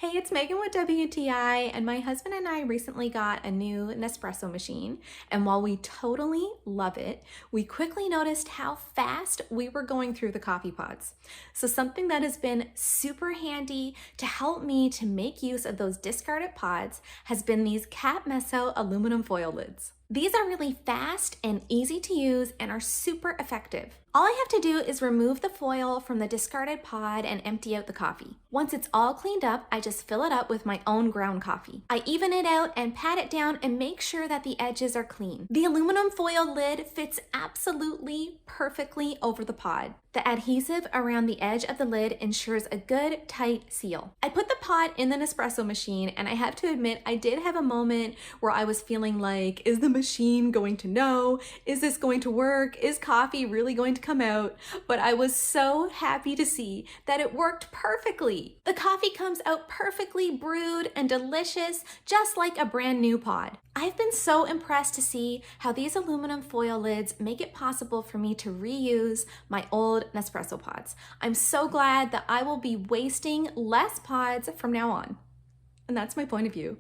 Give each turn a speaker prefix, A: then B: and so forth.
A: Hey, it's Megan with WTI, and my husband and I recently got a new Nespresso machine, and while we totally love it, we quickly noticed how fast we were going through the coffee pods. So something that has been super handy to help me to make use of those discarded pods has been these CAPMESSO aluminum foil lids. These are really fast and easy to use and are super effective. All I have to do is remove the foil from the discarded pod and empty out the coffee. Once it's all cleaned up, I just fill it up with my own ground coffee. I even it out and pat it down and make sure that the edges are clean. The aluminum foil lid fits absolutely perfectly over the pod. The adhesive around the edge of the lid ensures a good, tight seal. I put the pod in the Nespresso machine, and I have to admit I did have a moment where I was feeling like, is the machine going to know? Is this going to work? Is coffee really going to come out? But I was so happy to see that it worked perfectly. The coffee comes out perfectly brewed and delicious, just like a brand new pod. I've been so impressed to see how these aluminum foil lids make it possible for me to reuse my old Nespresso pods. I'm so glad that I will be wasting less pods from now on. And that's my point of view.